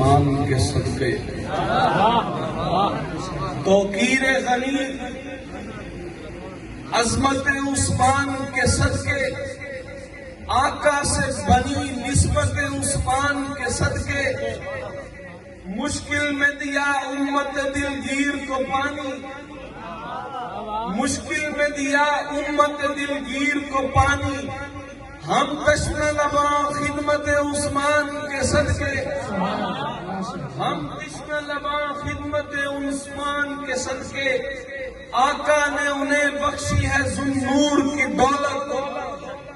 उस्मान के सदके। तौकीर गनी अजमत उस्मान के सदके, आका से बनी निस्बत उस्मान के सदके, मुश्किल में दिया उम्मत दिलगीर को पानी, मुश्किल में दिया उम्मत दिलगीर को पानी। हम कश्म लबा खिदमत उस्मान के सदके, हम कश्म लबा खिदमत उस्मान के सदके। आका ने उन्हें बख्शी है जुन्नूर की दौलत,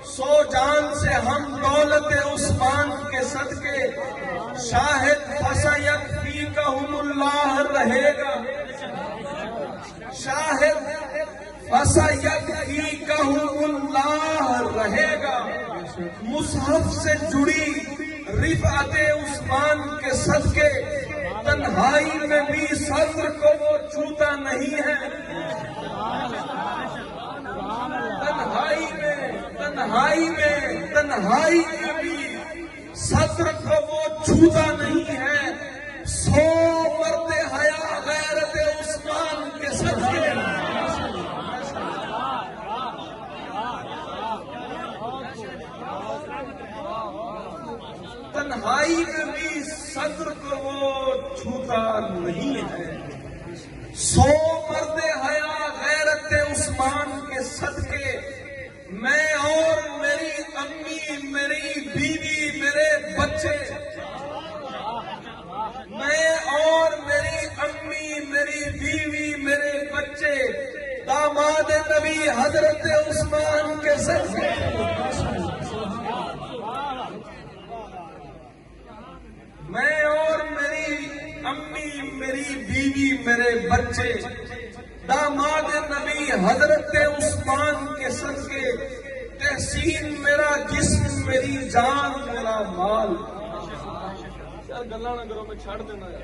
सो जान से हम दौलत उस्मान के सदके। शाहिद फसयत फीकहुमुल्लाह रहेगा, शाहिद फसयत फीकहुमुल्लाह रहेगा। मुसहफ से जुड़ी रिफअत उस्मान के सदके, तन्हाई में भी सद्र को वो छूता नहीं है। तन्हाई में भी सद्र को वो छूता नहीं है। 100 मर्दे हया गैरत उस्मान के सदके। तन्हाई में भी सद्र को वो छूता नहीं है। 100 मर्दे हया गैरत उस्मान के सदके। मैं और मेरी अम्मी, मेरी बीवी, मेरे बच्चे, मैं और मेरी अम्मी, मेरी बीवी, मेरे बच्चे दामाद नबी हजरत उस्मान के सदके। मैं और मेरी अम्मी, मेरी बीवी, मेरे बच्चे दामाद नबी हजरत उस्मान के सदके। तहसीन मेरा जिस्म, मेरी जान, मेरा माल। यार गल्ला ना करो, मैं छाड़ देना यार।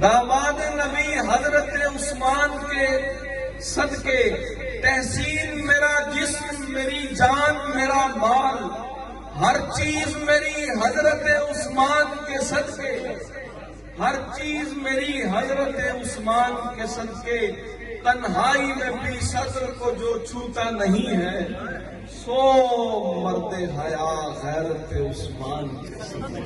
दामाद नबी हजरत उस्मान के सदके। तहसीन मेरा जिस्म, मेरी जान, मेरा माल, हर चीज मेरी हजरत उस्मान के सदके। हर चीज मेरी हजरत उस्मान के सदके। तन्हाई में भी सद्र को जो छूता नहीं है, 100 मर्दे हया गैरत उस्मान के सदके।